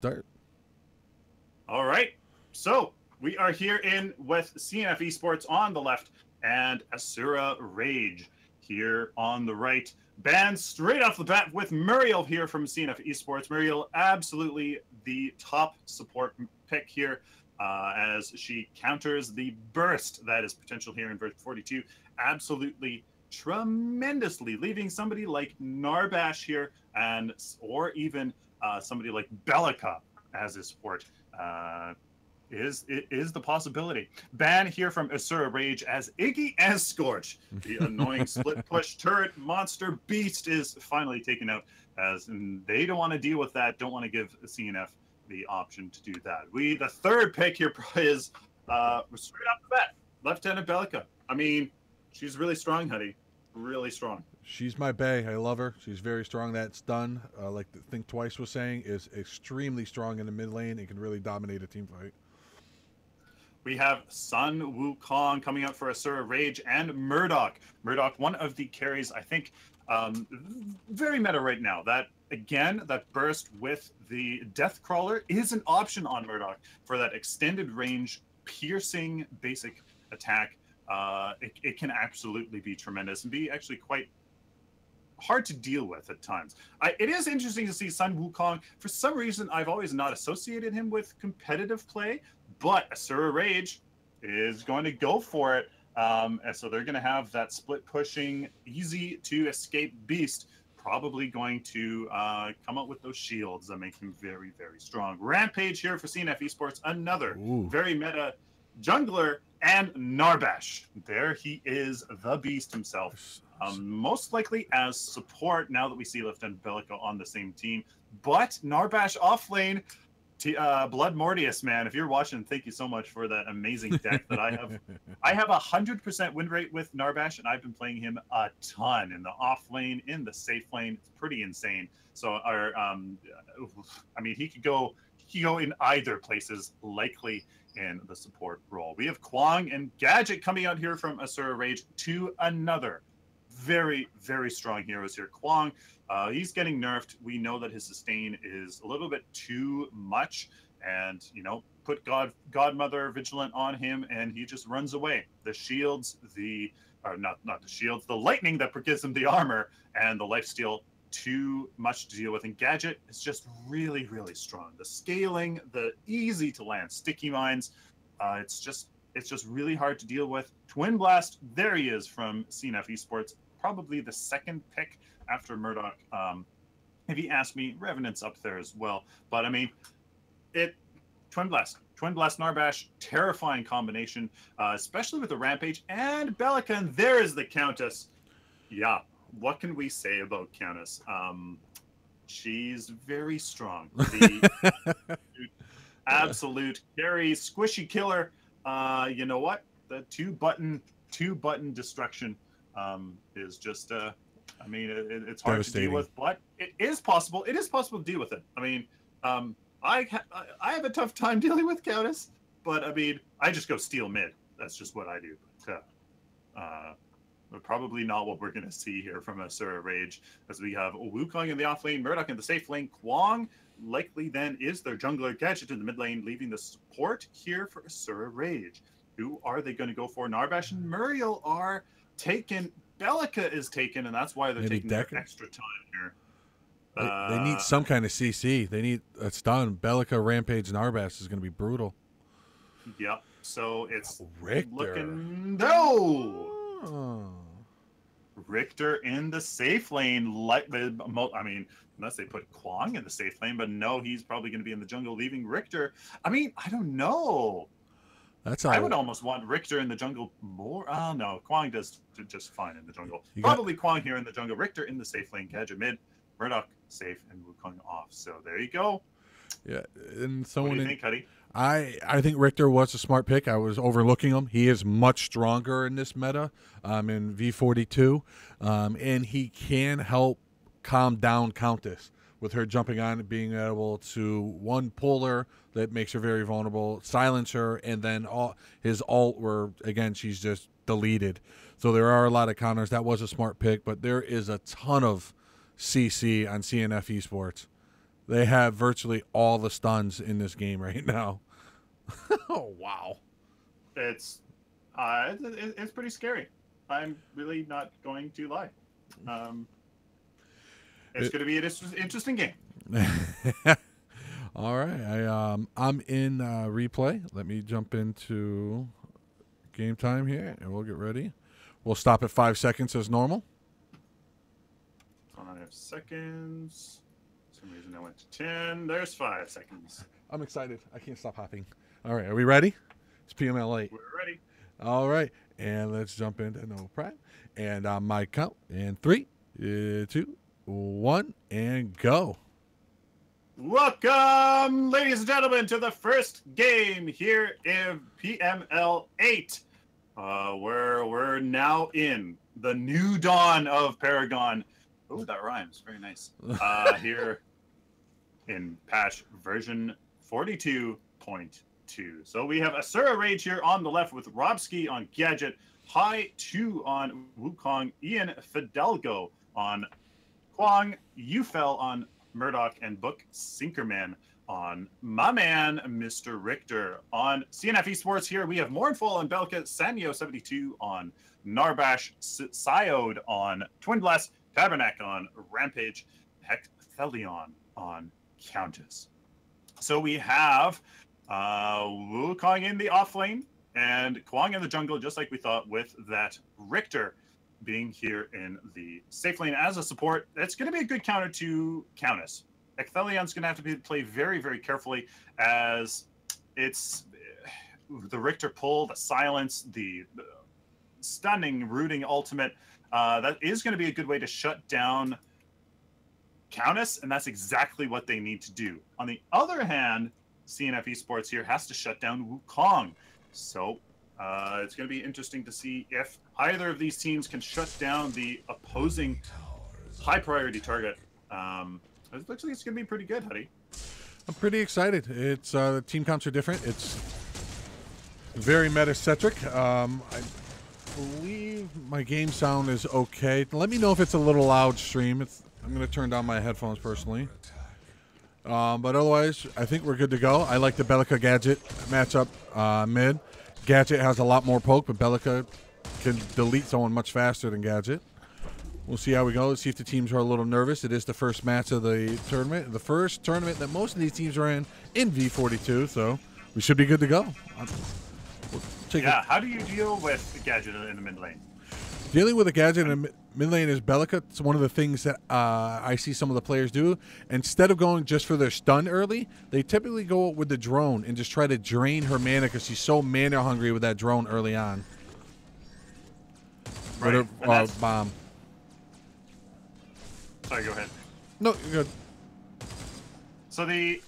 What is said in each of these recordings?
Start. All right. So we are here in with CNF eSports on the left and Asura Rage here on the right. Banned straight off the bat with Muriel here from CNF eSports. Muriel, absolutely the top support pick here as she counters the burst that is potential here in verse 42. Absolutely tremendously, leaving somebody like Narbash here and or even somebody like Bellica as his support. Is the possibility. Ban here from Asura Rage as Iggy as Scorch. The annoying split push turret monster beast is finally taken out as they don't want to deal with that, don't want to give CNF the option to do that. The third pick here is straight off the bat, Lieutenant Bellica. I mean, she's really strong, honey. Really strong. She's my bae. I love her. She's very strong. That stun, like the Think Twice was saying, is extremely strong in the mid lane and can really dominate a team fight. We have Sun Wukong coming out for Asura Rage and Murdoch. Murdoch, one of the carries, I think, very meta right now. That, again, that burst with the Death Crawler is an option on Murdoch for that extended range, piercing basic attack. It can absolutely be tremendous and be actually quite hard to deal with at times. It is interesting to see Sun Wukong. For some reason, I've always not associated him with competitive play, but Asura Rage is going to go for it. And so they're going to have that split pushing, easy to escape beast, probably going to come out with those shields that make him very, very strong. Rampage here for CNF eSports, another very meta jungler, and Narbash. There he is, the beast himself. Most likely as support now that we see Lieutenant Bellica on the same team. But Narbash off lane, Blood Mortius, man. If you're watching, thank you so much for that amazing deck that I have. I have 100% win rate with Narbash, and I've been playing him a ton in the off lane, in the safe lane. It's pretty insane. So, I mean, he could go in either places, likely in the support role. We have Kwang and Gadget coming out here from Asura Rage to another very, very strong heroes here. Kwang, he's getting nerfed. We know that his sustain is a little bit too much, and put Godmother Vigilant on him, and he just runs away. The shields, not the shields, the lightning that gives him the armor, and the lifesteal, too much to deal with. And Gadget is just really, really strong. The scaling, the easy to land sticky mines, it's just really hard to deal with. Twin Blast, there he is from CNF eSports, probably the second pick after Murdoch. If you ask me, Revenant's up there as well. But I mean, Twin Blast Narbash, terrifying combination, especially with the Rampage and Bellica. And there is the Countess. Yeah, what can we say about Countess? She's very strong. The absolute carry, squishy killer. You know what? The two button destruction is just I mean, it's hard to deal with, but it is possible. It is possible to deal with it. I mean, I have a tough time dealing with Countess, but I mean, I just go steal mid. That's just what I do. But probably not what we're going to see here from Asura Rage, as we have Wukong in the off lane, Murdoch in the safe lane, Kwang likely then is their jungler, Gadget in the mid lane, leaving the support here for Asura Rage. Who are they going to go for? Narbash and Muriel are taken. Bellica is taken, and that's why they're taking their extra time here. They need some kind of CC. They need a stun. Bellica, Rampage, Narbash is going to be brutal. Yep. So it's Richter. Looking Richter in the safe lane. I mean, unless they put Kwang in the safe lane, but no, he's probably going to be in the jungle, leaving Richter. I mean, I don't know. I would almost want Richter in the jungle more. Oh no, Kwang does just fine in the jungle. Probably Kwang here in the jungle. Richter in the safe lane. Gadget mid. Murdoch safe and Wukong off. So there you go. Yeah, and someone. What do you think, Huddy? I think Richter was a smart pick. I was overlooking him. He is much stronger in this meta, in V42, and he can help calm down Countess with her jumping on and being able to one pull her that makes her very vulnerable, silence her, and then his ult where again she's just deleted. So there are a lot of counters. That was a smart pick, but there is a ton of CC on CNF eSports. They have virtually all the stuns in this game right now. Oh, wow. It's pretty scary. I'm really not going to lie. It's going to be an interesting game. All right, I'm in replay. Let me jump into game time here, and we'll get ready. We'll stop at 5 seconds as normal. 5 seconds. For some reason I went to 10. There's 5 seconds. I'm excited. I can't stop hopping. All right, are we ready? It's PML8. We're ready. All right, and let's jump into no prep. And on my count, and 3, 2, 1, and go. Welcome, ladies and gentlemen, to the first game here in PML 8. Where we're now in the new dawn of Paragon. Oh, that rhymes. Very nice. Here in patch version 42.2. So we have Asura Rage here on the left with Robski on Gadget, High 2 on Wukong, Ian Fidalgo on Kwang, Yufel on Murdoch, and Book Sinkerman on my man, Mr. Richter. On CNF eSports here, we have Mournful on Belka, Sanyo72 on Narbash, Syode on Twin Blast, Tabernac on Rampage, Hecthelion on Countess. So we have Wukong in the off lane and Kwang in the jungle, just like we thought, with that Richter being here in the safe lane as a support. It's going to be a good counter to Countess. Ecthelion's going to have to play very, very carefully, as it's the Richter pull, the silence, the stunning rooting ultimate. That is going to be a good way to shut down Countess, and that's exactly what they need to do. On the other hand, CNF eSports here has to shut down Wukong. So it's going to be interesting to see if either of these teams can shut down the opposing high priority target. It looks like it's going to be pretty good, Huddy. I'm pretty excited. It's the team counts are different. It's very meta-centric. I believe my game sound is okay. Let me know if it's a little loud stream. I'm going to turn down my headphones personally. But otherwise, I think we're good to go. I like the Belka Gadget matchup mid. Gadget has a lot more poke, but Belka can delete someone much faster than Gadget. We'll see how we go. Let's see if the teams are a little nervous. It is the first match of the tournament. The first tournament that most of these teams are in V42, so we should be good to go. How do you deal with Gadget in the mid lane? Dealing with a Gadget in the mid lane is Belka. It's one of the things that I see some of the players do. Instead of going just for their stun early, they typically go with the drone and just try to drain her mana because she's so mana hungry with that drone early on. Right. Bomb. Sorry, go ahead. No, you're good. So the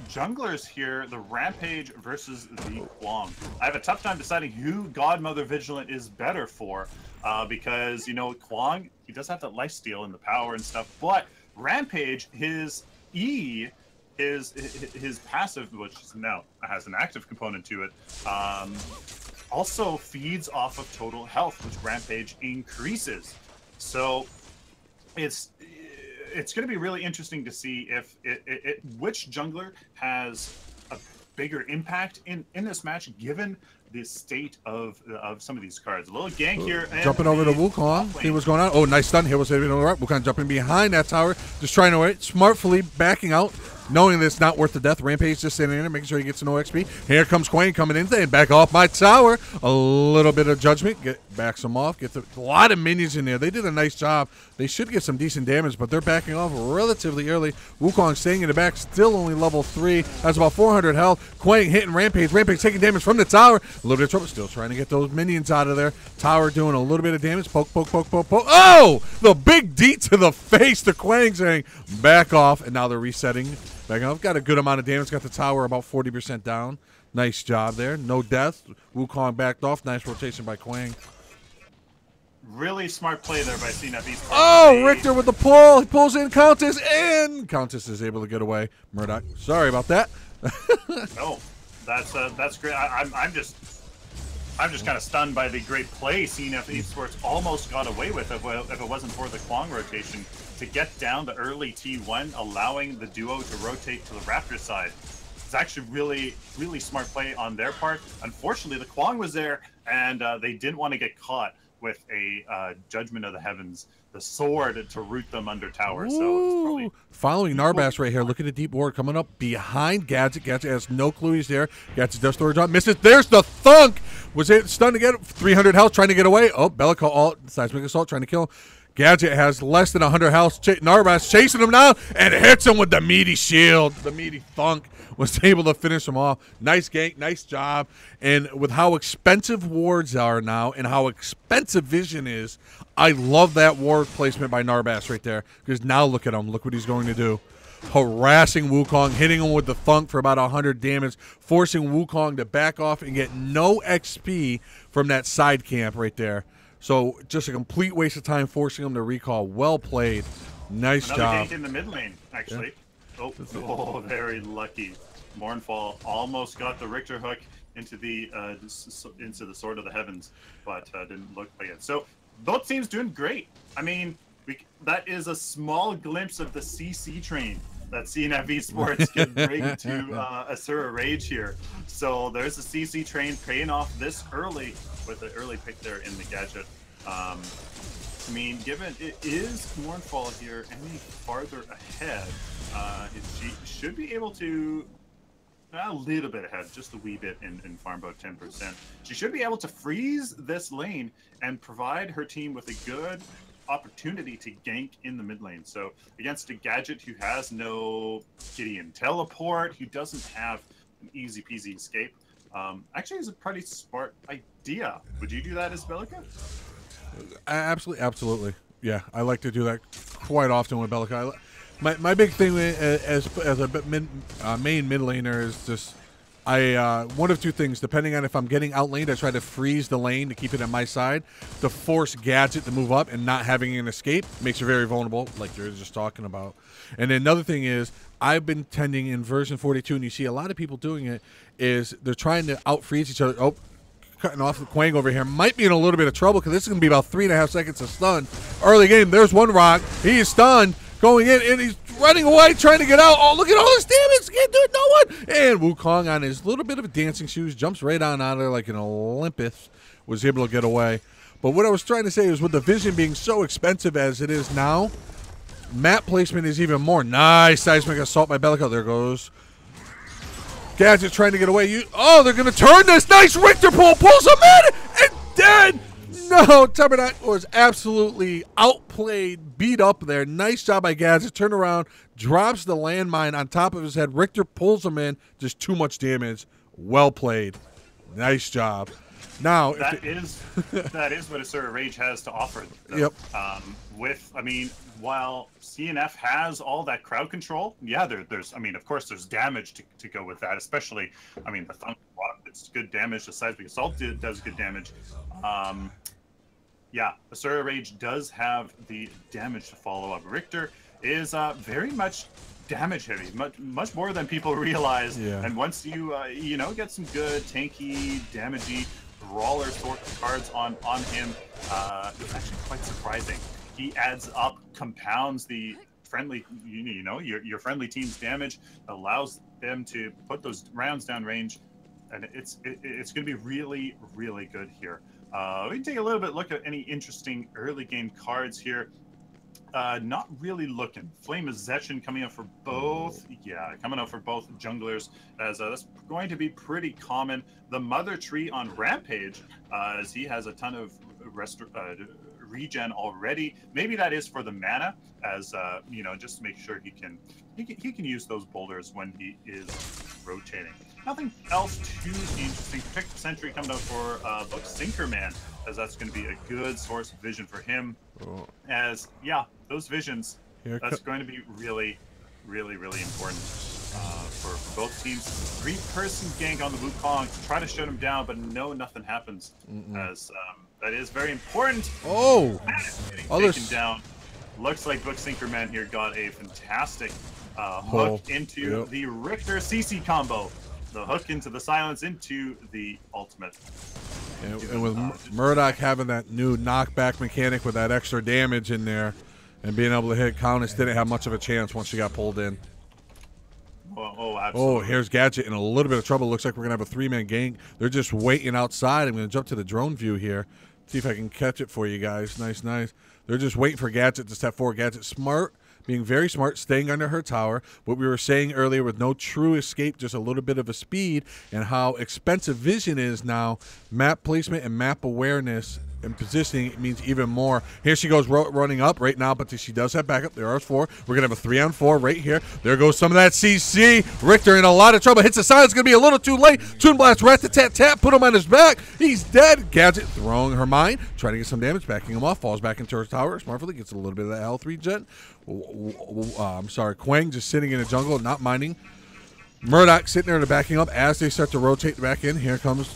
junglers here, the Rampage versus the Kwang. I have a tough time deciding who Godmother Vigilant is better for, because, you know, Kwang, he does have that lifesteal and the power and stuff, but Rampage, his passive, which now has an active component to it, also feeds off of total health, which Rampage increases. So it's going to be really interesting to see if which jungler has a bigger impact in this match, given the state of some of these cards. A little gank here. Jumping over to Wukong. See what's going on. Oh, nice stun here. Was able to right. Wukong jumping behind that tower, just trying to wait, smartfully backing out, knowing that it's not worth the death. Rampage just sitting in there, making sure he gets no XP. Here comes Quang coming in and back off my tower. A little bit of judgment. Backs them off. Gets a lot of minions in there. They did a nice job. They should get some decent damage, but they're backing off relatively early. Wukong staying in the back, still only level 3. Has about 400 health. Quang hitting Rampage. Rampage taking damage from the tower. A little bit of trouble. Still trying to get those minions out of there. Tower doing a little bit of damage. Poke, poke, poke, poke, poke. Oh! The big D to the face to Quang, saying back off. And now they're resetting. Back off. Got a good amount of damage. Got the tower about 40% down. Nice job there. No death. Wukong backed off. Nice rotation by Quang. Really smart play there by CNF eSports. Oh, Richter with the pull. He pulls in Countess, and Countess is able to get away. Murdoch, sorry about that. No, that's great. I'm just kind of stunned by the great play CNF eSports almost got away with if it wasn't for the Kwang rotation. to get down the early T1, allowing the duo to rotate to the Raptor side. It's actually really smart play on their part. Unfortunately, the Kwong was there, and they didn't want to get caught with a Judgment of the Heavens, the sword to root them under tower. Ooh. So it's probably following Narbass right here. Look at the deep ward coming up behind Gadget. Gadget has no clue he's there. Gadget does throw a drop, misses. There's the thunk. Was it stunned to get 300 health, trying to get away. Oh, Bellica alt, seismic assault, trying to kill him. Gadget has less than 100 health. Narbass chasing him now and hits him with the meaty shield. The meaty thunk was able to finish him off. Nice gank, nice job. And with how expensive wards are now and how expensive vision is, I love that ward placement by Narbass right there. Because now look at him. Look what he's going to do. Harassing Wukong, hitting him with the thunk for about 100 damage, forcing Wukong to back off and get no XP from that side camp right there. So just a complete waste of time forcing him to recall. Well played. Nice Another job. gank in the mid lane, actually. Yeah. Oh, very lucky. Mournfall almost got the Richter hook into the Sword of the Heavens, but didn't look like it. So both teams doing great. I mean, that is a small glimpse of the CC train that CNF eSports can bring to Asura Rage here. So there's a CC train paying off this early with an early pick there in the Gadget. I mean, given it is Mournfall here any farther ahead, she should be able to, a little bit ahead, just a wee bit in farm, about 10%. She should be able to freeze this lane and provide her team with a good opportunity to gank in the mid lane. So against a Gadget who has no Gideon teleport, who doesn't have an easy peasy escape, actually is a pretty smart idea. Would you do that as Bellica? Absolutely. Yeah, I like to do that quite often with Bellica. My big thing as a main mid laner is just one of two things. Depending on if I'm getting outlaned, I try to freeze the lane to keep it on my side, to force Gadget to move up, and not having an escape makes her very vulnerable, like you're just talking about. And then another thing is, I've been tending in version 42, and you see a lot of people doing it, is they're trying to out-freeze each other. Oh, cutting off the Quang over here. Might be in a little bit of trouble because this is going to be about 3.5 seconds of stun. Early game, there's one rock. He is stunned, going in, and he's running away, trying to get out. Oh, look at all this damage. Can't do it, no one. And Wukong on his little bit of dancing shoes, jumps right on out of there like an Olympus, was able to get away. But what I was trying to say is with the vision being so expensive as it is now, map placement is even more. Nice seismic assault by Bellica. There goes Gadget trying to get away. Oh, they're going to turn this. Nice Richter pull. Pulls him in and dead. No, Tabernacle was absolutely outplayed, beat up there. Nice job by Gadget. Turn around, drops the landmine on top of his head. Richter pulls him in. Just too much damage. Well played. Nice job. Now that is what Asura Rage has to offer. Though. Yep. While CNF has all that crowd control, yeah, there's I mean, of course, there's damage to go with that. Especially, I mean, the Thunk Block, it's good damage. The Seismic Assault does good damage. Yeah, Asura Rage does have the damage to follow up. Richter is very much damage heavy, much more than people realize. Yeah. And once you get some good tanky, damagey brawler sort of cards on him, it's actually quite surprising. He adds up, compounds the friendly, your friendly team's damage, allows them to put those rounds down range, and it's going to be really, really good here. We can take a little bit look at any interesting early game cards here. Not really looking. Flame of Zetchin coming out for both. Yeah, coming out for both junglers, as that's going to be pretty common. The Mother Tree on Rampage, as he has a ton of regen already. Maybe that is for the mana, as just to make sure he can use those boulders when he is rotating. Nothing else too interesting. Protect the Sentry coming out for Book Sinkerman, as that's going to be a good source of vision for him. Oh. As those visions, that's going to be really, really, really important for both teams. 3-person gank on the Wukong to try to shut him down, but no, nothing happens. As that is very important. Oh, taken down. Looks like Book Sinkerman here got a fantastic hook into the Richter CC combo. The hook into the silence into the ultimate. And with Murdoch having that new knockback mechanic with that extra damage in there, And being able to hit Countess didn't have much of a chance once she got pulled in. Absolutely. Oh, here's Gadget in a little bit of trouble. Looks like we're going to have a 3-man gang. They're just waiting outside. I'm going to jump to the drone view here. See if I can catch it for you guys. Nice, nice. They're just waiting for Gadget to step forward. Gadget smart, being very smart, staying under her tower. What we were saying earlier with no true escape, just a little bit of a speed, and how expensive vision is now. Map placement and map awareness and positioning means even more. Here she goes running up right now, but she does have backup. There are 4. We're going to have a 3-on-4 right here. There goes some of that CC. Richter in a lot of trouble. Hits the side. It's going to be a little too late. Twin Blast, rat-tat-tat, put him on his back. He's dead. Gadget throwing her mine, trying to get some damage, backing him off, falls back into her tower. Smartly gets a little bit of that health regen. I'm sorry, Quang just sitting in the jungle, not minding. Murdoch sitting there to backing up as they start to rotate back in. Here comes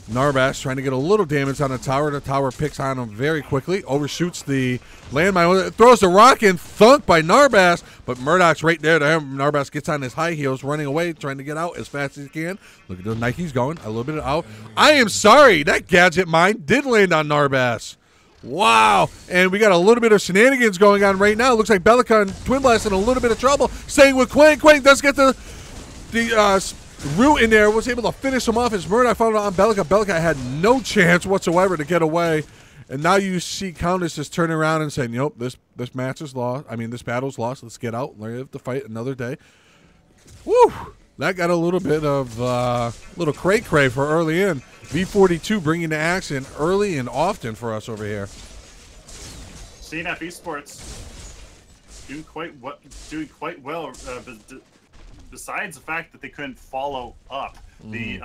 Narbash trying to get a little damage on the tower. The tower picks on him very quickly, overshoots the landmine, throws the rock in, thunk by Narbash, but Murdoch's right there to him. Narbash gets on his high heels, running away, trying to get out as fast as he can. Look at those Nikes going, a little bit out. I am sorry, that Gadget mine did land on Narbash. Wow, and we got a little bit of shenanigans going on right now. Looks like Bellica and Twin Blast in a little bit of trouble. Staying with Quang. Quang does get the root in there, was able to finish him off as Murdoch found it on Bellica. Bellica had no chance whatsoever to get away. And now you see Countess just turning around and saying, nope, this match is lost. I mean, this battle's lost. Let's get out. Live to fight another day. Woo! That got a little bit of little cray-cray for early in. V42 bringing the action early and often for us over here. CNF eSports doing quite well. Besides the fact that they couldn't follow up, the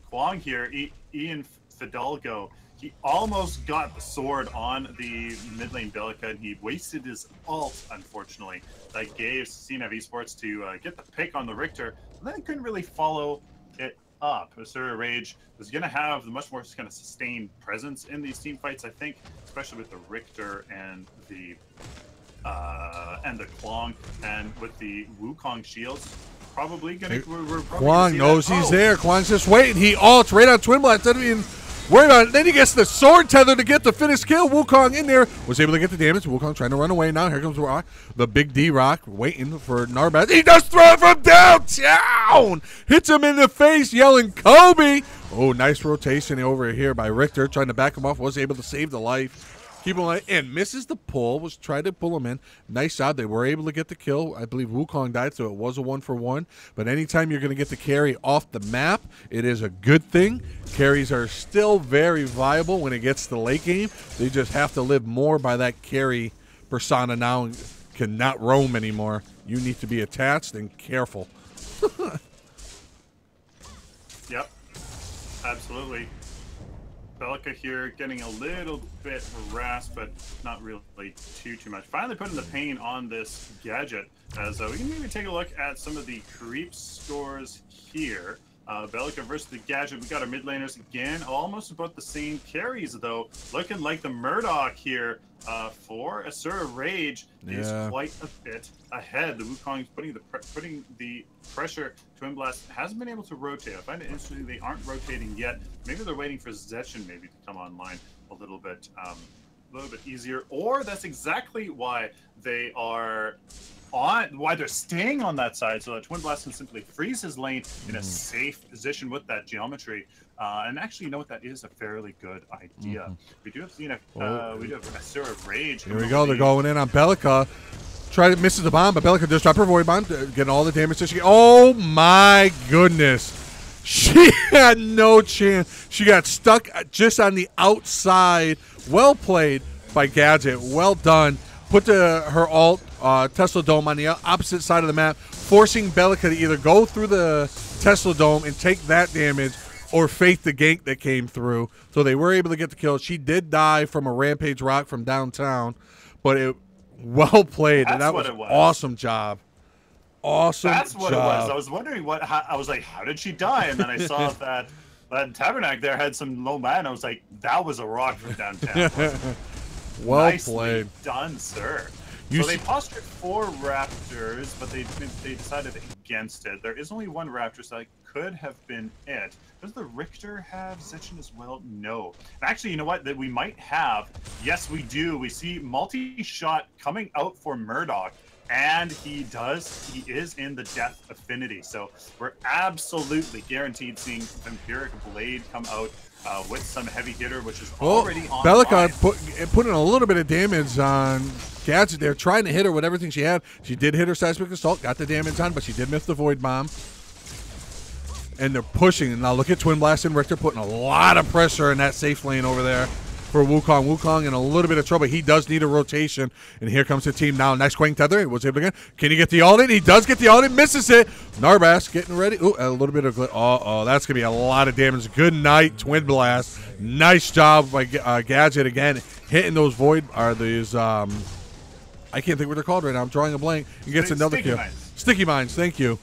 Kwang here, Ian Fidalgo, he almost got the sword on the mid lane Bellica, and he wasted his ult, unfortunately. That gave CNF eSports to get the pick on the Richter, and then couldn't really follow it up. Asura Rage is going to have the much more kind of sustained presence in these team fights, I think, especially with the Richter and the Kwang, and with the Wukong shields. Probably gonna. Kwang knows he's there. Kwang's just waiting. He ults right on Twin Blast. Doesn't even worry about it. Then he gets the sword tether to get the finish kill. Wukong in there was able to get the damage. Wukong trying to run away now. Here comes Rock, the big D Rock, waiting for Narbash. He does throw it from downtown. Hits him in the face, yelling Kobe. Oh, nice rotation over here by Richter, trying to back him off. Was able to save the life. Keep him alive, and misses the pull. Was trying to pull him in. Nice job. They were able to get the kill. I believe Wukong died, so it was a 1-for-1. But anytime you're going to get the carry off the map, it is a good thing. Carries are still very viable when it gets to the late game. They just have to live more by that carry persona now and cannot roam anymore. You need to be attached and careful. Yep, absolutely. Bellica here getting a little bit harassed, but not really too much. Finally putting the pain on this Gadget, as we can maybe take a look at some of the creep scores here. Bellica versus the Gadget. We got our mid laners again, almost about the same carries though. Looking like the Murdoch here for Asura Rage is quite a bit ahead. The Wukong is putting the pressure. Twin Blast hasn't been able to rotate. I find it interesting they aren't rotating yet. Maybe they're waiting for Zetchin maybe to come online a little bit easier, or that's exactly why they are why they're staying on that side, so that Twin Blast can simply freeze his lane in a safe position with that geometry. And actually, you know what, that is a fairly good idea. We do have CNF, we do have Asura Rage. Here we go, they're going in on Bellica. Misses the bomb, but Bellica just dropped her void bomb, getting all the damage that she gets. Oh my goodness. She had no chance. She got stuck just on the outside. Well played by Gadget. Well done. Put her ult, Tesla Dome, on the opposite side of the map, forcing Bellica to either go through the Tesla Dome and take that damage or fake the gank that came through. So they were able to get the kill. She did die from a Rampage Rock from downtown, but it well played. That's and that was awesome job. Awesome That's what job. it was. I was wondering I was like, how did she die? And then I saw that Tabernacle there had some low mana. I was like, that was a rock from downtown. Well Nicely played. done, sir. So they postured 4 Raptors, but they decided against it. There is only 1 Raptor, so that could have been it. Does the Richter have Zechen as well? No. Actually, you know what? That we might have. Yes, we do. We see multi-shot coming out for Murdoch. And he is in the Death Affinity. So we're absolutely guaranteed seeing Vampiric Blade come out with some heavy hitter, which is already on. Bellica putting a little bit of damage on Gadget there, trying to hit her with everything she had. She did hit her Seismic Assault, got the damage on, but she did miss the Void Bomb. And they're pushing. And now look at Twin Blast and Richter putting a lot of pressure in that safe lane over there for Wukong. Wukong in a little bit of trouble. He does need a rotation. And here comes the team now. Nice Quang Tether. He was able to get. Can he get the ult in? He does get the ult in. Misses it. Narbas getting ready. Ooh, a little bit of. Oh, that's going to be a lot of damage. Good night, Twin Blast. Nice job by Gadget again. Hitting those void. Are these. I can't think what they're called right now. I'm drawing a blank. He gets another kill. Sticky Mines. Thank you.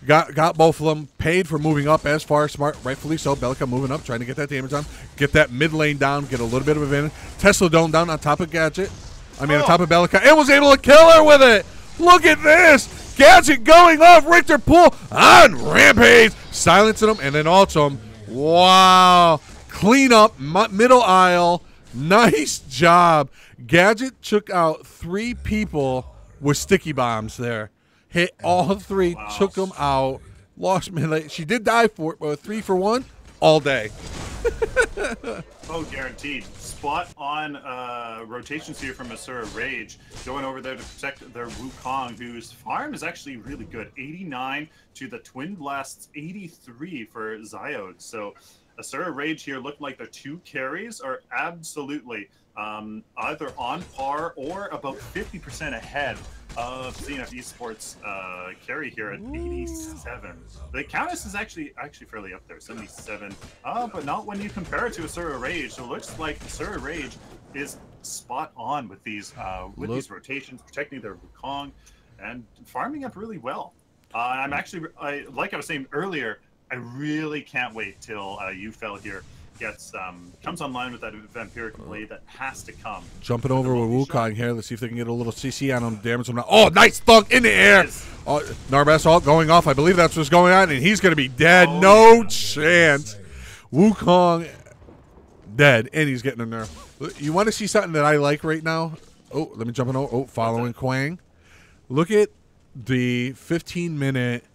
Got both of them. Paid for moving up as far. Smart, rightfully so. Bellica moving up, trying to get that damage on. Get that mid lane down. Get a little bit of advantage. Tesla Dome down on top of Gadget. On top of Bellica. And was able to kill her with it. Look at this. Gadget going off. Richter pull on Rampage. Silencing him and then ults him. Wow. Clean up. Middle aisle. Nice job. Gadget took out 3 people with sticky bombs there. Hit all 3, wow. Took them out, lost melee. She did die for it, but 3 for 1 all day. Oh, guaranteed. Spot on rotations here from Asura Rage, going over there to protect their Wukong, whose farm is actually really good. 89 to the Twin Blast's 83 for Zyode. So Asura Rage here look like their 2 carries are absolutely either on par or about 50% ahead of CNF eSports carry here at 87. The Countess is actually fairly up there, 77. But not when you compare it to Asura Rage. So it looks like Asura Rage is spot on with these these rotations, protecting their Wukong and farming up really well. I'm actually, like I was saying earlier, I really can't wait till UFL here gets comes online with that Vampiric Blade that has to come. Jumping over with Wukong here. Let's see if they can get a little CC on him. Damage him now. Oh, nice thunk in the air. Oh, Narbas ult going off. I believe that's what's going on, and he's going to be dead. Oh, no chance. Wukong dead, and he's getting in there. You want to see something that I like right now? Oh, let me jump in. Oh, following Quang. Look at the 15-minute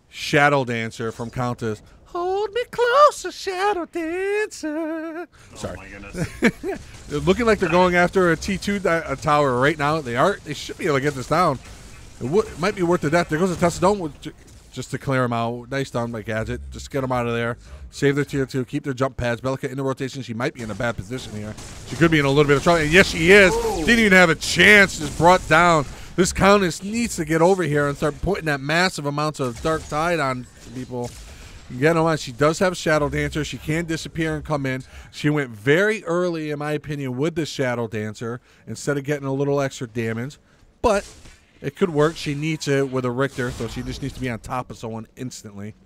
Shadow Dancer from Countess. Hold me closer, Shadow Dancer. Sorry. Oh, my goodness. They're looking like they're going after a T2 tower right now. They should be able to get this down. It might be worth the death. There goes a Tesla Dome just to clear them out. Nice done by Gadget. Just get them out of there. Save their tier 2. Keep their jump pads. Bellica in the rotation. She might be in a bad position here. She could be in a little bit of trouble. And yes, she is. Whoa. Didn't even have a chance. Just brought down. This Countess needs to get over here and start putting that massive amounts of Dark Tide on people. Get them on. She does have Shadow Dancer. She can disappear and come in. She went very early, in my opinion, with the Shadow Dancer instead of getting a little extra damage. But it could work. She needs it with a Richter, so she just needs to be on top of someone instantly.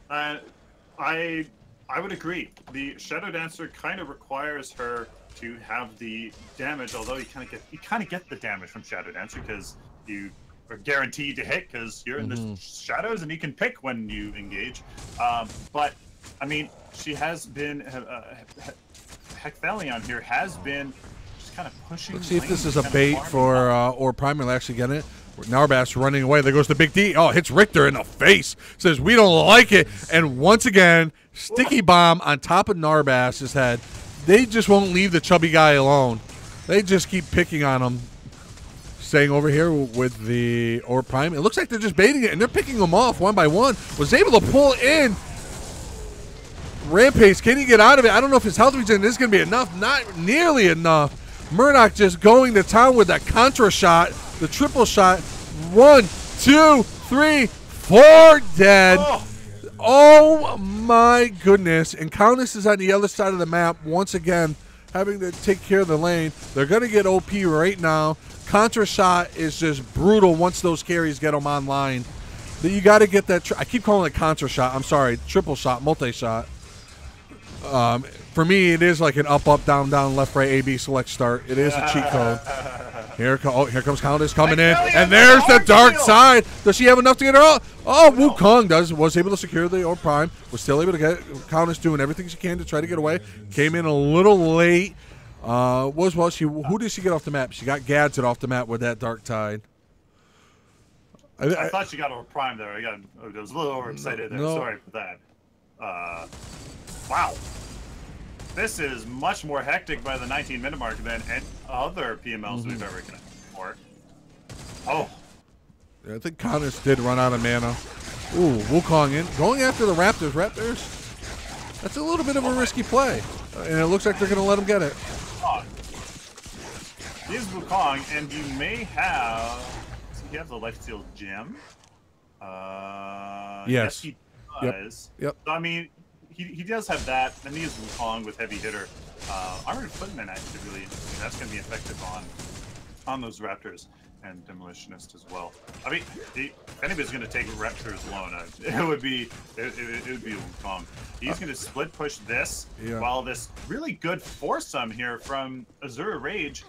I would agree. The Shadow Dancer kind of requires her to have the damage, although you kind of get the damage from Shadow Dancer because you are guaranteed to hit because you're in the shadows and you can pick when you engage. But I mean, she has been Hecthalion here has been just kind of pushing. Let's see if this is a bait for or Prime will actually get it. Narbas running away. There goes the big D. Oh, hits Richter in the face. Says we don't like it. And once again, sticky bomb on top of Narbas's head. They just won't leave the chubby guy alone. They just keep picking on him. Staying over here with the Orb Prime. It looks like they're just baiting it, and they're picking them off one by one. Was able to pull in Rampage. Can he get out of it? I don't know if his health regen is going to be enough. Not nearly enough. Murdoch just going to town with that Contra shot. The triple shot. 1, 2, 3, 4 dead. Oh my goodness. And Countess is on the other side of the map once again, having to take care of the lane. They're going to get OP right now. Contra shot is just brutal once those carries get them online. You got to get that. I keep calling it Contra shot. I'm sorry. Triple shot, multi-shot. For me, it is like an up, up, down, down, left, right, A, B, select, start. It is a cheat code. Here comes Countess coming in, and there's the dark side. Does she have enough to get her out? Oh, Wukong was able to secure the Orb Prime. Was still able to get Countess doing everything she can to try to get away. Came in a little late. Who did she get off the map? She got Gadget off the map with that Dark Tide. I thought she got Orb Prime there. I was a little overexcited there. No. Sorry for that. Wow. This is much more hectic by the 19-minute mark than any other PMLs we've ever connected before. Oh. Yeah, I think Countess did run out of mana. Ooh, Wukong in. Going after the Raptors. That's a little bit of a risky play. And it looks like they're going to let him get it. He is Wukong, and you may have... Does he have the Lifesteal Gem? Yes. He does. Yep. So, I mean... He does have that, and he is Wukong with Heavy Hitter. Armored Footman actually really interesting. That's going to be effective on those Raptors and Demolitionist as well. I mean, if anybody's going to take Raptors alone, it would be Wukong. He's going to split push this, while this really good foursome here from Asura Rage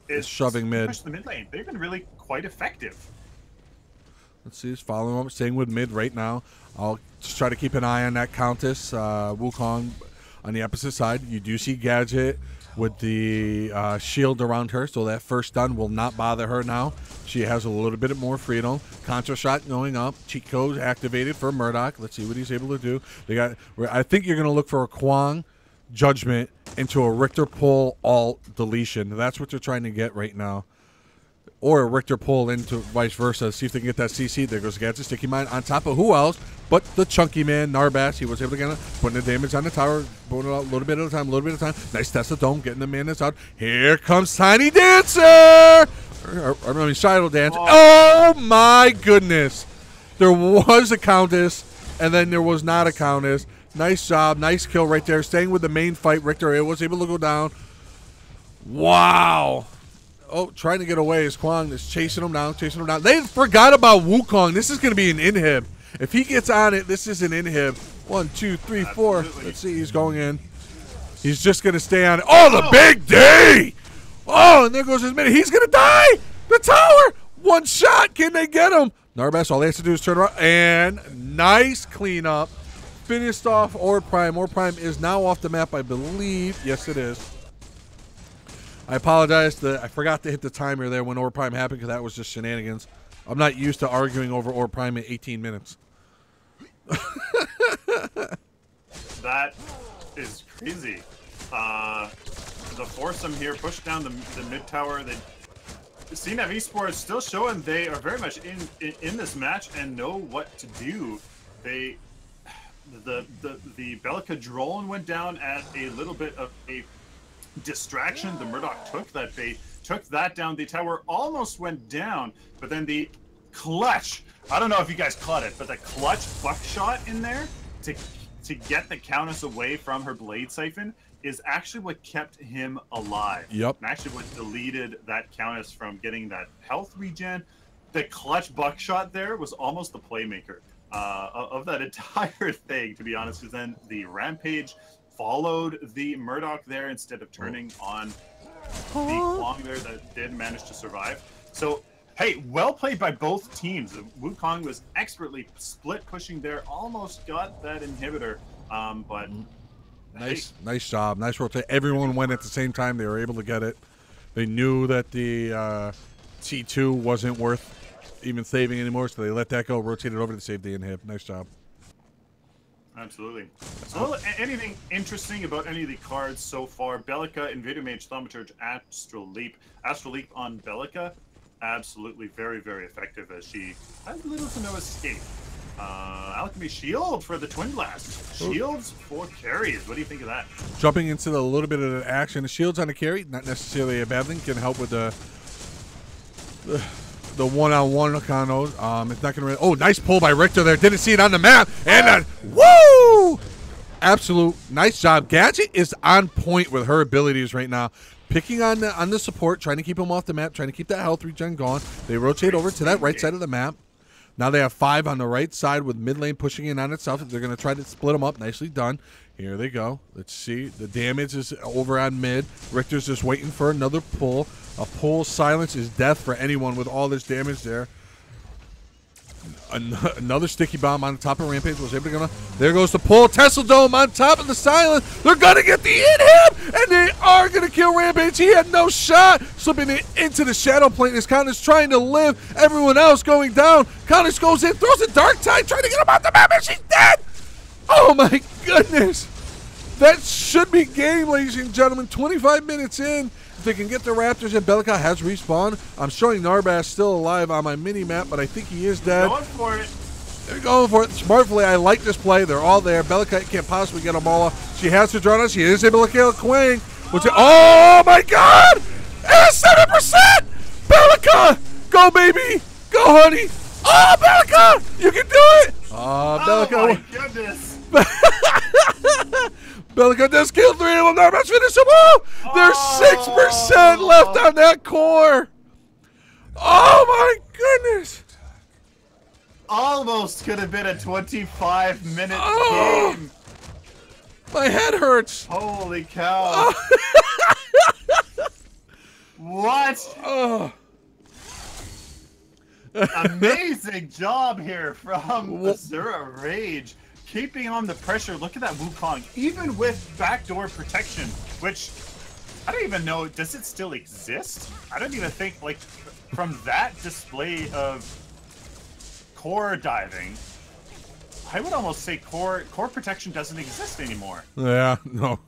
is shoving mid. Push the mid lane. They've been really quite effective. Let's see, he's following up, staying with mid right now. I'll just try to keep an eye on that Countess. Wukong on the opposite side. You do see Gadget with the shield around her, so that first stun will not bother her now. She has a little bit more freedom. Contra shot going up. Cheat code activated for Murdoch. Let's see what he's able to do. I think you're going to look for a Kwang Judgment into a Richter pull alt deletion. That's what they're trying to get right now. Or a Richter pull into vice versa. See if they can get that CC. There goes Gadget. Sticky Mine on top of who else but the chunky man, Narbass. He was able to get putting the damage on the tower, putting it out a little bit at a time, Nice test of dome, getting the madness out. Here comes Tiny Dancer! Shadow Dance. Oh my goodness. There was a Countess, and then there was not a Countess. Nice job. Nice kill right there. Staying with the main fight. Richter was able to go down. Wow. Oh, trying to get away is Kwang. Is chasing him down. They forgot about Wukong. This is going to be an inhib. If he gets on it, this is an inhib. 1, 2, 3, 4. Absolutely. Let's see. He's going in. He's just going to stay on it. Oh, the big D! Oh, and there goes his minute. He's going to die! The tower! One shot. Can they get him? Narbass, all they have to do is turn around. And nice cleanup. Finished off Orb Prime. Orb Prime is now off the map, I believe. Yes, it is. I apologize. I forgot to hit the timer there when Orb Prime happened because that was just shenanigans. I'm not used to arguing over Orb Prime in 18 minutes. That is crazy. The foursome here pushed down the mid tower. The CNF eSports still showing they are very much in this match and know what to do. The Bellica drone went down at a little bit of a distraction the Murdoch took. That they took that down. The tower almost went down, but then the clutch, I don't know if you guys caught it, but the clutch buckshot in there to get the Countess away from her blade siphon is actually what kept him alive. Yep. And actually what deleted that Countess from getting that health regen. The clutch buckshot there was almost the playmaker of that entire thing, to be honest, because then the Rampage followed the Murdoch there instead of turning on the Kwang there that did manage to survive. So, hey, well played by both teams. Wukong was expertly split pushing there, almost got that inhibitor, but Nice job. Nice rotate. Everyone went at the same time. They were able to get it. They knew that the T2 wasn't worth even saving anymore, so they let that go, rotated over to save the inhib. Nice job. Absolutely. So, anything interesting about any of the cards so far? Bellica, Invader Mage, Thaumaturge, Astral Leap. Astral Leap on Bellica, absolutely very, very effective as she has little to no escape. Alchemy Shield for the Twin Blast. Shields for carries. What do you think of that? Jumping into a little bit of the action. The shields on the carry, not necessarily a bad thing. Can help with the one-on-one kind of. It's not going to. Oh, nice pull by Richter there. Didn't see it on the map. And woo! Absolute nice job. Gadget is on point with her abilities right now. Picking on the support, trying to keep him off the map, trying to keep that health regen going. They rotate over to that right side of the map. Now they have 5 on the right side with mid lane pushing in on itself. They're going to try to split them up. Nicely done. Here they go. Let's see. The damage is over on mid. Richter's just waiting for another pull. A pull silence is death for anyone with all this damage there. Another sticky bomb on the top of Rampage. Was able to go. There goes the pull. Tesla Dome on top of the silence. They're going to get the in-hit, and they are going to kill Rampage. He had no shot. Slipping it into the shadow plane. As Countess trying to live. Everyone else going down. Countess goes in, throws a Dark Tide, trying to get him off the map, and she's dead. Oh my goodness. That should be game, ladies and gentlemen. 25 minutes in. If they can get the Raptors, and Bellica has respawned. I'm showing Narbash still alive on my mini-map, but I think he is dead. Going for it. They're going for it. Smartfully, I like this play. They're all there. Bellica can't possibly get them all. She has to draw us. She is able to kill Quang. Oh my God! And 7%! Bellica! Go, baby! Go, honey! Oh, Bellica! You can do it! Bellica. Oh my goodness! Bellica does kill 3 of them. Narbash finish them all. There's 6% left on that core. Oh my goodness! Almost could have been a 25-minute game. My head hurts. Holy cow! What? Amazing job here from Asura Rage. Keeping on the pressure. Look at that Wukong. Even with backdoor protection, which I don't even know, does it still exist? I don't even think, like, from that display of core diving, I would almost say core protection doesn't exist anymore. Yeah, no.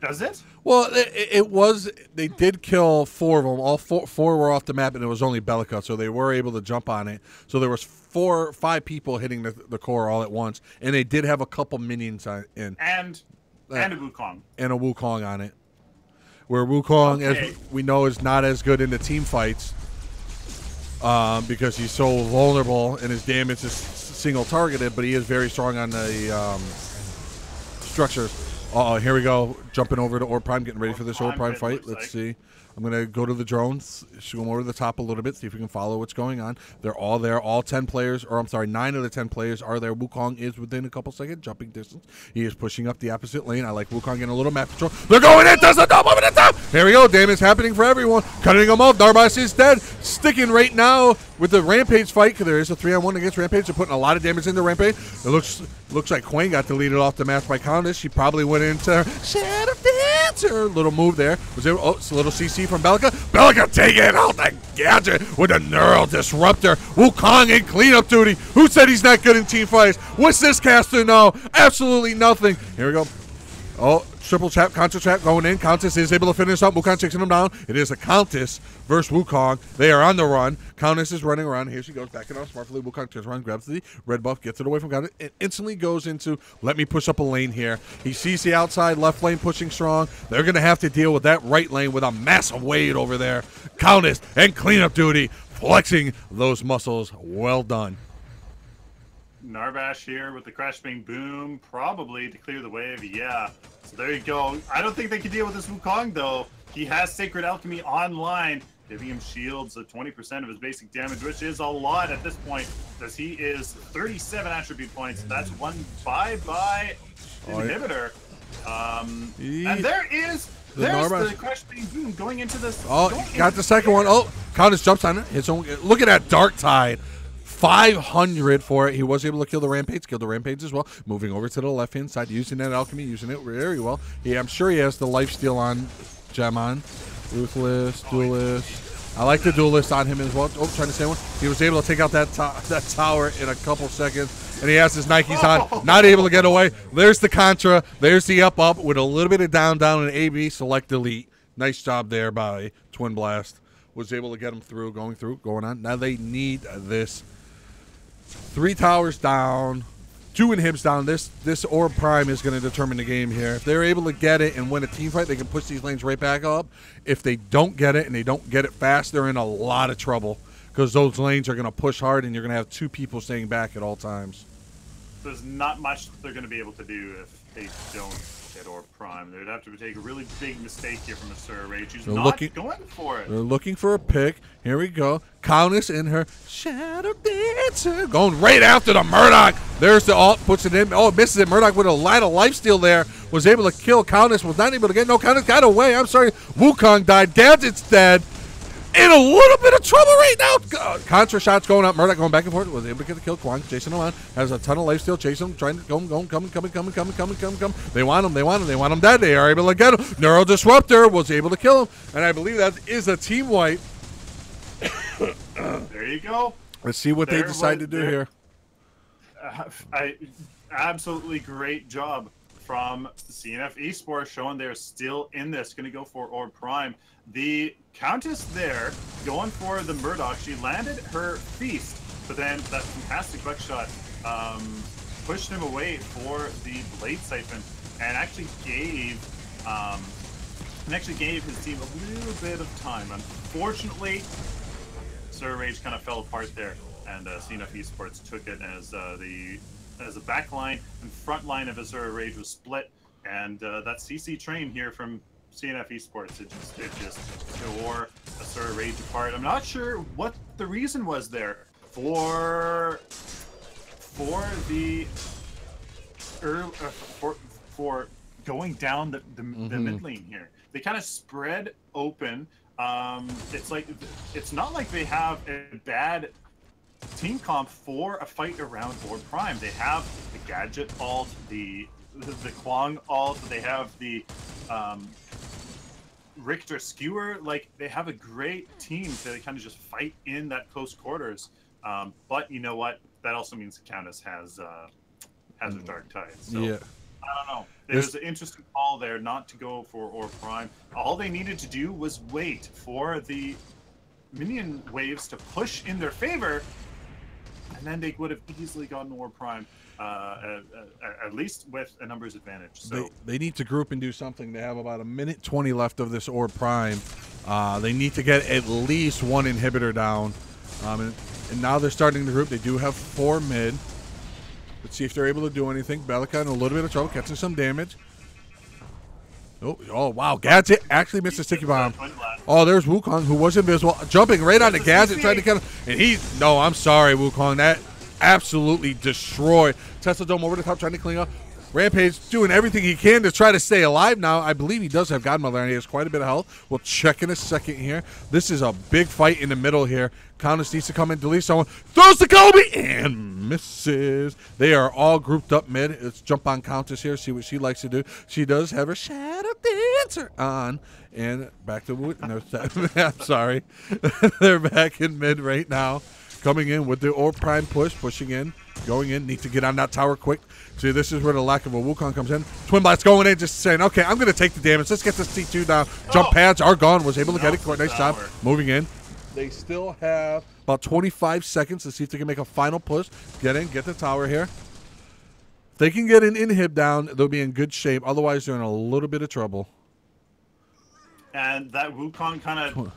Does it? Well, it was, they did kill 4 of them. All four were off the map, and it was only Bellica, so they were able to jump on it. So there was 5 people hitting the core all at once, and they did have a couple minions in. And a Wukong. And a Wukong on it. Where Wukong, as we know, is not as good in the team fights because he's so vulnerable and his damage is single targeted, but he is very strong on the structures. Here we go. Jumping over to Orb Prime, getting ready for this Orb Prime fight. Let's see. I'm going to go to the drones, shoot them over the top a little bit, see if we can follow what's going on. They're all there. All 10 players, or I'm sorry, 9 of the 10 players are there. Wukong is within a couple seconds, jumping distance. He is pushing up the opposite lane. I like Wukong getting a little map control. They're going in. Does the double over the top. Here we go. Damage happening for everyone. Cutting them off. Narbash is dead. Sticking right now with the Rampage fight, because there is a 3-on-1 against Rampage. They're putting a lot of damage into Rampage. It looks like Quang got deleted off the match by Countess. She probably went into Shadow Dancer. Little move there. Was there? Oh, it's a little CC from Bellica. Bellica taking out the gadget with a Neural Disruptor. Wukong in cleanup duty. Who said he's not good in team fights? What's this caster know? Absolutely nothing. Here we go. Oh, triple trap, Countess trap going in. Countess is able to finish up. Wukong chasing him down. It is a Countess versus Wukong. They are on the run. Countess is running around. Here she goes, backing off smartly. Wukong turns around, grabs the red buff, gets it away from Countess, and instantly goes into, let me push up a lane here. He sees the outside left lane pushing strong. They're going to have to deal with that right lane with a massive weight over there. Countess and cleanup duty, flexing those muscles. Well done. Narbash here with the Crash Bang Boom, probably to clear the wave. Yeah, so there you go. I don't think they can deal with this Wukong, though. He has Sacred Alchemy online, giving him shields of 20% of his basic damage, which is a lot at this point, as he is 37 attribute points. That's one bye-bye inhibitor. And there's the Crash Bang Boom going into this. Oh, got the second one. Oh, Countess jumps on it. His own. Look at that Dark Tide. 500 for it. He was able to kill the Rampage, killed the Rampage as well. Moving over to the left-hand side, using that alchemy, using it very well. I'm sure he has the lifesteal on, gem on. Ruthless, Duelist. I like the Duelist on him as well. Oh, trying to say one. He was able to take out that tower in a couple seconds, and he has his Nikes on. Not able to get away. There's the Contra. There's the up with a little bit of down, and AB, select, delete. Nice job there by Twin Blast. Was able to get him through, going on. Now they need this. 3 towers down, 2 inhibs down. This Orb Prime is going to determine the game here. If they're able to get it and win a team fight, they can push these lanes right back up. If they don't get it and they don't get it fast, they're in a lot of trouble because those lanes are going to push hard and you're going to have 2 people staying back at all times. There's not much they're going to be able to do if they don't get Orb Prime. They'd have to take a really big mistake here from Asura Rage, who's not going for it. They're looking for a pick. Here we go. Countess in her Shadow Dancer. Going right after the Murdoch. There's the ult, puts it in. Oh, misses it. Murdoch with a line of lifesteal there. Was able to kill Countess. Was not able to get. No, Countess got away. I'm sorry. Wukong died. Gadget's dead. In a little bit of trouble right now. Contra shots going up. Murdoch going back and forth. Was able to get the kill. Kwang chasing him on. Has a ton of lifesteal. Chasing him. Trying to go. Coming. They want him. They want him dead. They are able to get him. Neural Disruptor was able to kill him. And I believe that is a team wipe. There you go. Let's see what they decide to do here. Absolutely great job from CNF eSports, showing they're still in this. Going to go for Orb Prime. The Countess there going for the Murdoch. She landed her feast, but then that fantastic buckshot pushed him away for the Blade Siphon, and actually gave his team a little bit of time. Unfortunately, Asura Rage kind of fell apart there, and CNF eSports took it as the back line and front line of Asura Rage was split, and that CC train here from CNF eSports, it just tore Asura Rage apart. I'm not sure what the reason was there for the for going down the mid lane here. They kind of spread open. It's not like they have a bad team comp for a fight around Orb Prime. They have the Gadget ult, the Kwang ult, they have the Richter Skewer. Like, they have a great team to kind of just fight in that close quarters. But you know what? That also means the Countess has a Dark Tide. So yeah. I don't know. It was an interesting call there not to go for Orb Prime. All they needed to do was wait for the minion waves to push in their favor, and then they would have easily gotten Orb Prime, at least with a numbers advantage. So they need to group and do something. They have about 1:20 left of this Orb Prime. They need to get at least one inhibitor down. And now they're starting to group. They do have 4 mid. Let's see if they're able to do anything. Belica in a little bit of trouble, catching some damage. Oh wow. Gadget actually missed a sticky bomb. Oh, there's Wukong, who was invisible, jumping right onto Gadget, trying to kill him. And no, I'm sorry, Wukong. That absolutely destroyed. Tesla Dome over the top, trying to clean up. Rampage doing everything he can to try to stay alive now. I believe he does have Godmother, and he has quite a bit of health. We'll check in a second here. This is a big fight in the middle here. Countess needs to come in, delete someone. Throws to Kobe and misses. They are all grouped up mid. Let's jump on Countess here, see what she likes to do. She does have her Shadow Dancer on. And back to Wood. No, I'm sorry. They're back in mid right now. Coming in with the Orb Prime push, pushing in, going in. Need to get on that tower quick. See, this is where the lack of a Wukong comes in. Twin Blast going in, just saying, okay, I'm going to take the damage. Let's get this T2 down. Jump pads are gone. Was able to get it. Nice job. Moving in. They still have about 25 seconds to see if they can make a final push. Get in, get the tower here. If they can get an inhib down, they'll be in good shape. Otherwise, they're in a little bit of trouble. And that Wukong kind of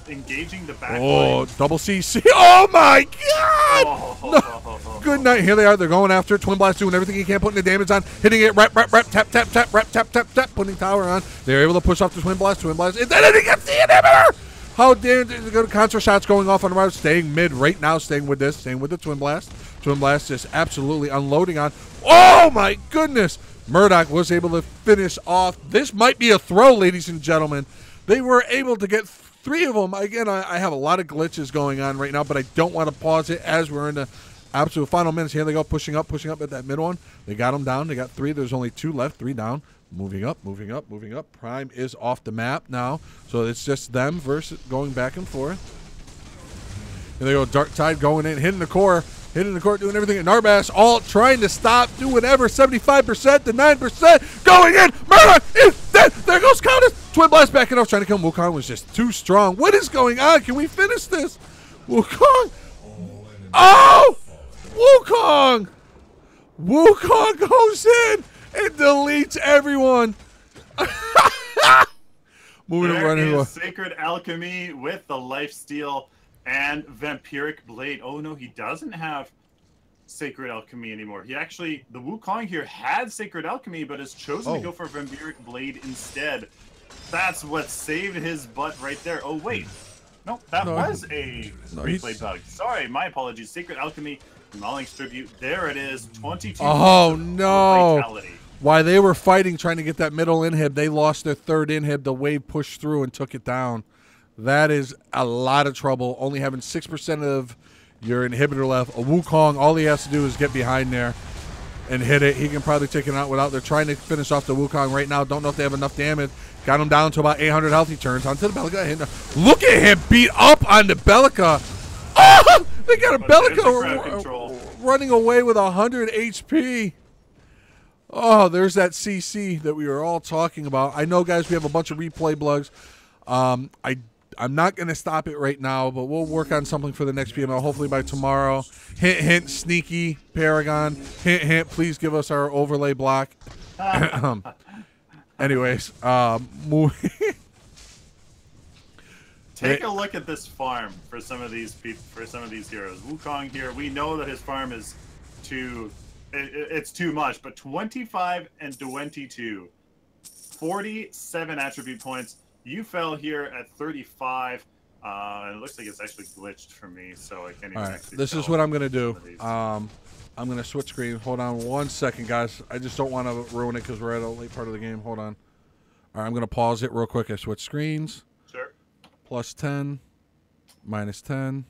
engaging the back line. Line. Double CC. Oh my God! No. Good night. Here they are. They're going after it. Twin Blast doing everything he can, putting the damage on, hitting it, rep, tap, putting tower on. They're able to push off the Twin Blast, and then he gets the inhibitor! How damn good contra shots going off on the route, staying mid right now, staying with this, staying with the Twin Blast. Twin Blast just absolutely unloading on. Oh my goodness! Murdoch was able to finish off. This might be a throw, ladies and gentlemen. They were able to get 3 of them. Again, I have a lot of glitches going on right now, but I don't want to pause it as we're in the absolute final minutes. Here they go, pushing up at that mid one. They got them down. They got 3. There's only 2 left, 3 down. Moving up. Prime is off the map now, so it's just them versus going back and forth. Here they go, Dark Tide going in, hitting the core, doing everything. And Narbass all trying to stop, do whatever. 75% to 9% going in. Murdoch is dead. There goes Countess. Twin Blast backing off, trying to kill him. Wukong was just too strong. What is going on? Can we finish this? Wukong. Oh! Wukong. Wukong goes in and deletes everyone. Moving there around is Sacred Alchemy with the Lifesteal and Vampiric Blade. Oh no, he doesn't have Sacred Alchemy anymore. He actually, the Wukong here had Sacred Alchemy, but has chosen to go for Vampiric Blade instead. That's what saved his butt right there. Oh wait, no, that was a replay bug. Sorry, my apologies. Sacred Alchemy Mauling's tribute. There it is. 22. Oh, no. Vitality. While they were fighting, trying to get that middle inhib, they lost their third inhib. The wave pushed through and took it down. That is a lot of trouble. Only having 6% of your inhibitor left. A Wukong, all he has to do is get behind there and hit it. He can probably take it out without. They're trying to finish off the Wukong right now. Don't know if they have enough damage. Got him down to about 800 health. He turns onto the Bellica. Look at him beat up on the Bellica. Oh! They got a Bellica running away with 100 HP. Oh, there's that CC that we were all talking about. I know, guys, we have a bunch of replay blogs. I'm not going to stop it right now, but we'll work on something for the next PML, hopefully by tomorrow. Hint, hint, sneaky Paragon. Hint, hint, please give us our overlay block. Anyways, moving. Take a look at this farm for some of these people, for some of these heroes. Wukong here, we know that his farm is it's too much, but 25 and 22, 47 attribute points. You fell here at 35. It looks like it's actually glitched for me, so I can't even. All right, this is what I'm gonna do. I'm gonna switch screen. Hold on 1 second, guys. I just don't want to ruin it because we're at a late part of the game. Hold on. All right, I'm gonna pause it real quick. I switch screens. Sure. Plus 10, minus 10,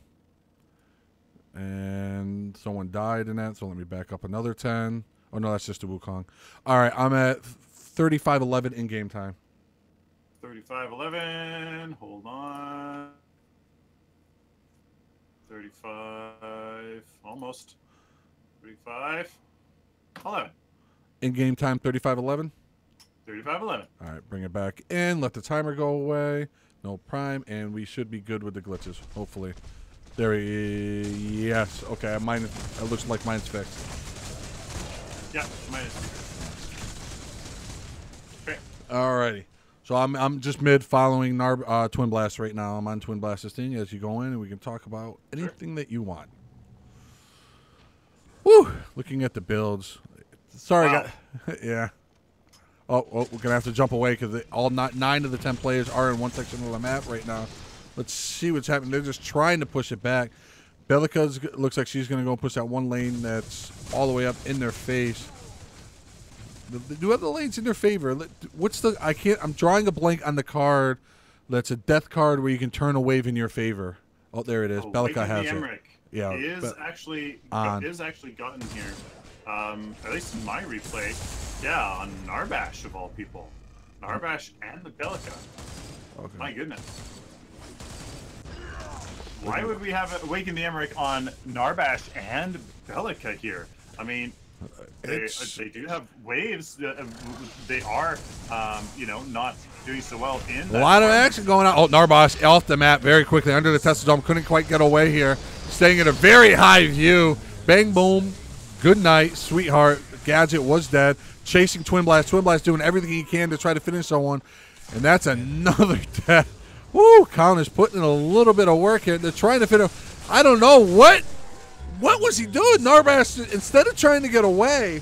and someone died in that. So let me back up another 10. Oh no, that's just a Wukong. All right, I'm at 35:11 in game time. 35:11. Hold on. 35. Almost. 35:11. In game time, 35:11. 35:11. All right, bring it back in. Let the timer go away. No prime, and we should be good with the glitches. Hopefully. There he. Yes. Okay. Mine. It looks like mine's fixed. Yeah, mine is fixed. Okay. Alrighty. So I'm just mid following Twin Blast right now. I'm on Twin Blast's thing as you go in, and we can talk about anything that you want. Woo! Looking at the builds. Sorry, wow. Yeah. Oh, we're gonna have to jump away because all 9 of the 10 players are in one section of the map right now. Let's see what's happening. They're just trying to push it back. Bellica looks like she's gonna go push that one lane that's all the way up in their face. Do other lanes in their favor? What's the? I can't. I'm drawing a blank on the card. That's a death card where you can turn a wave in your favor. Oh, there it is. Oh, Bellica has it. Yeah, is actually gotten here. At least in my replay, yeah, on Narbash of all people, Narbash and the Bellica. Okay. My goodness. Why would we have Awaken the Emmerich on Narbash and Bellica here? I mean. They do have waves. They are, not doing so well in that. A lot of action going on. Oh, Narbash off the map very quickly under the Tesla Dome. Couldn't quite get away here. Staying in a very high view. Bang, boom. Good night, sweetheart. Gadget was dead. Chasing Twin Blast. Twin Blast doing everything he can to try to finish someone. And that's another death. Woo, Colin is putting in a little bit of work here. They're trying to finish. I don't know what was he doing? Narbash, instead of trying to get away,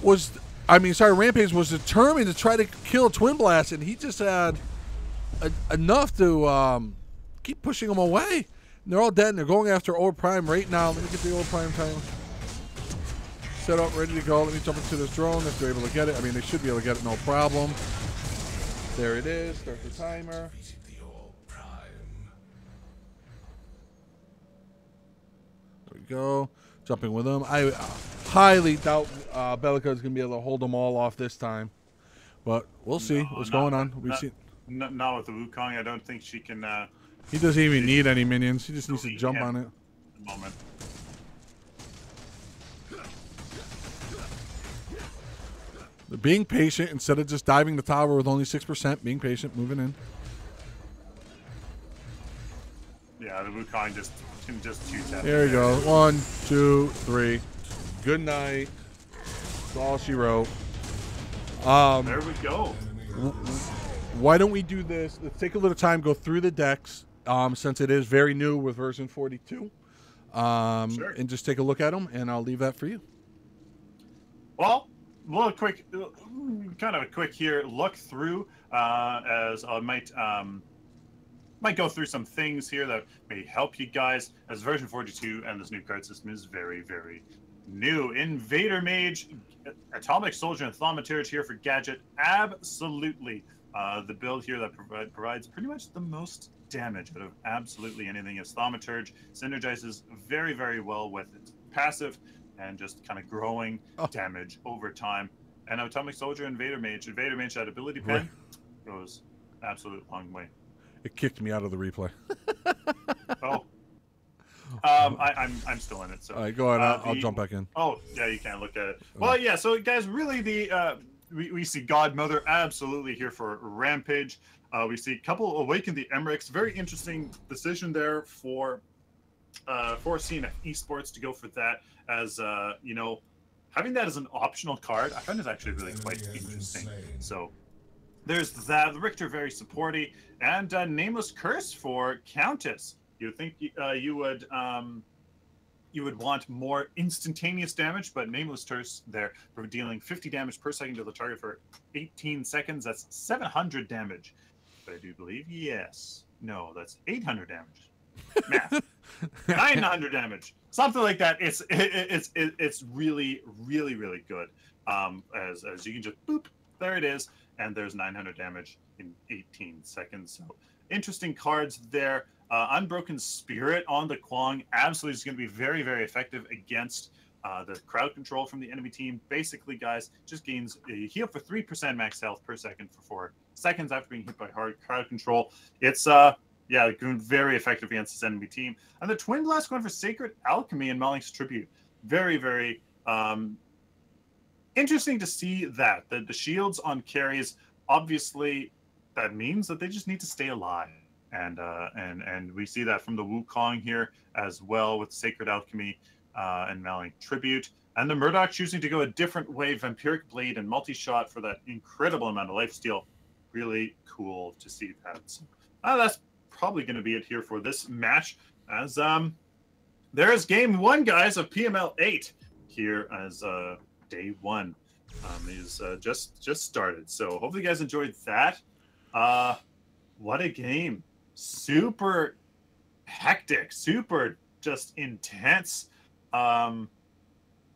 Rampage was determined to try to kill Twin Blast, and he just had enough to keep pushing him away. And they're all dead, and they're going after Old Prime right now. Let me get the Old Prime time. Set up, ready to go. Let me jump into this drone if they're able to get it. I mean, they should be able to get it, no problem. There it is. Start the timer. Go jumping with them. I highly doubt Bellica is going to be able to hold them all off this time, but we'll see what's going on. Not with the Wukong. I don't think she can. He doesn't even need any minions. He just needs to jump on it. At the moment. They're being patient instead of just diving the tower with only 6%. Being patient, moving in. Yeah, the Wukong can just shoot that. There we go. 1, 2, 3. Good night. That's all she wrote. There we go. Why don't we do this? Let's take a little time, go through the decks, since it is very new with version 42, sure. And just take a look at them, and I'll leave that for you. Well, kind of a quick here look through, as I might might go through some things here that may help you guys, as version 42 and this new card system is very, very new. Invader Mage, Atomic Soldier, and Thaumaturge here for Gadget. Absolutely the build here that provides pretty much the most damage out of absolutely anything. As Thaumaturge synergizes very, very well with its passive and just kind of growing damage over time. And Atomic Soldier, Invader Mage. Invader Mage, that ability pen goes absolute long way. It kicked me out of the replay. Oh. I'm still in it. So all right, go ahead. I'll jump back in. Oh, yeah, you can't look at it. Well, yeah. So, guys, really, we see Godmother absolutely here for Rampage. We see Couple Awaken the Emmerichs. Very interesting decision there for CNF eSports to go for that as you know, having that as an optional card. I find is actually really quite interesting. So. There's that. Richter very supporty, and Nameless Curse for Countess. You would think you would want more instantaneous damage, but Nameless Curse there for dealing 50 damage per second to the target for 18 seconds. That's 700 damage. But I do believe, yes. No, that's 800 damage. Math. 900 damage. Something like that. It's really, really, really good. As you can just boop, there it is. And there's 900 damage in 18 seconds. So interesting cards there. Unbroken Spirit on the Kwong absolutely is going to be very, very effective against the crowd control from the enemy team. Basically, guys, just gains a heal for 3% max health per second for 4 seconds after being hit by hard crowd control. It's yeah, very effective against this enemy team. And the Twin Blast going for Sacred Alchemy and Malink's Tribute. Very, very interesting to see that the shields on carries, obviously that means that they just need to stay alive, and we see that from the Wukong here as well with Sacred Alchemy and Malink Tribute, and the Murdoch choosing to go a different way, Vampiric Blade and multi-shot for that incredible amount of lifesteal. Really cool to see that. So, that's probably going to be it here for this match, as there's game 1, guys, of PML 8 here as day 1 is just started. So hopefully you guys enjoyed that. What a game. Super hectic, super just intense from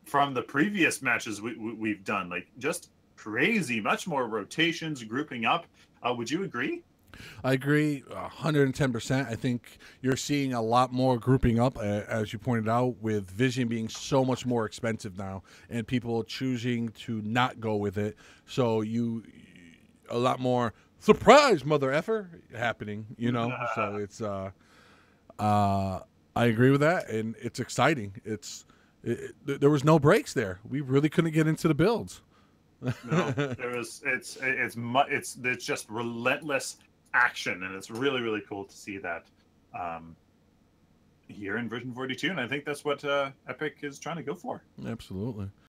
the previous matches we've done. Like, just crazy, much more rotations, grouping up. Would you agree? I agree 110%. I think you're seeing a lot more grouping up, as you pointed out, with Vision being so much more expensive now and people choosing to not go with it. So a lot more surprise mother effer happening, you know. So it's I agree with that, and it's exciting. There was no breaks there. We really couldn't get into the builds. No, there was. It's just relentless action, and it's really, really cool to see that here in version 42, and I think that's what Epic is trying to go for. Absolutely.